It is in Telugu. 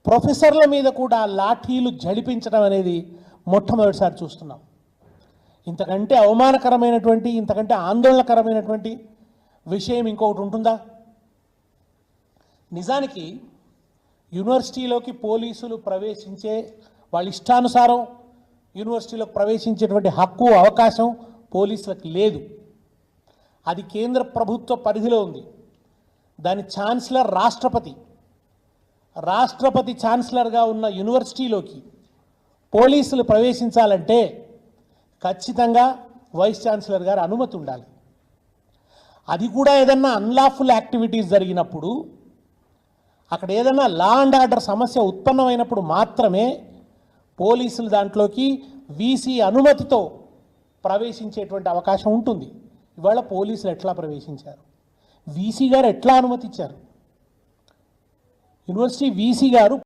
ప్రొఫెసర్ల మీద కూడా లాఠీలు జడిపించడం అనేది మొట్టమొదటిసారి చూస్తున్నాం. ఇంతకంటే అవమానకరమైనటువంటి, ఇంతకంటే ఆందోళనకరమైనటువంటి విషయం ఇంకొకటి ఉంటుందా? నిజానికి యూనివర్సిటీలోకి పోలీసులు ప్రవేశించే, వాళ్ళ ఇష్టానుసారం యూనివర్సిటీలోకి ప్రవేశించేటువంటి హక్కు, అవకాశం పోలీసులకు లేదు. అది కేంద్ర ప్రభుత్వ పరిధిలో ఉంది. దాని ఛాన్సలర్ రాష్ట్రపతి. రాష్ట్రపతి ఛాన్సలర్గా ఉన్న యూనివర్సిటీలోకి పోలీసులు ప్రవేశించాలంటే ఖచ్చితంగా వైస్ ఛాన్సలర్ గారి అనుమతి ఉండాలి. అది కూడా ఏదన్నా అన్లాఫుల్ యాక్టివిటీస్ జరిగినప్పుడు, అక్కడ ఏదన్నా లా అండ్ ఆర్డర్ సమస్య ఉత్పన్నమైనప్పుడు మాత్రమే పోలీసులు దాంట్లోకి వీసీ అనుమతితో ప్రవేశించేటువంటి అవకాశం ఉంటుంది. ఇవాళ పోలీసులు ఎట్లా ప్రవేశించారు? వీసీ గారు ఎట్లా అనుమతి ఇచ్చారు? యూనివర్సిటీ వీసీ గారు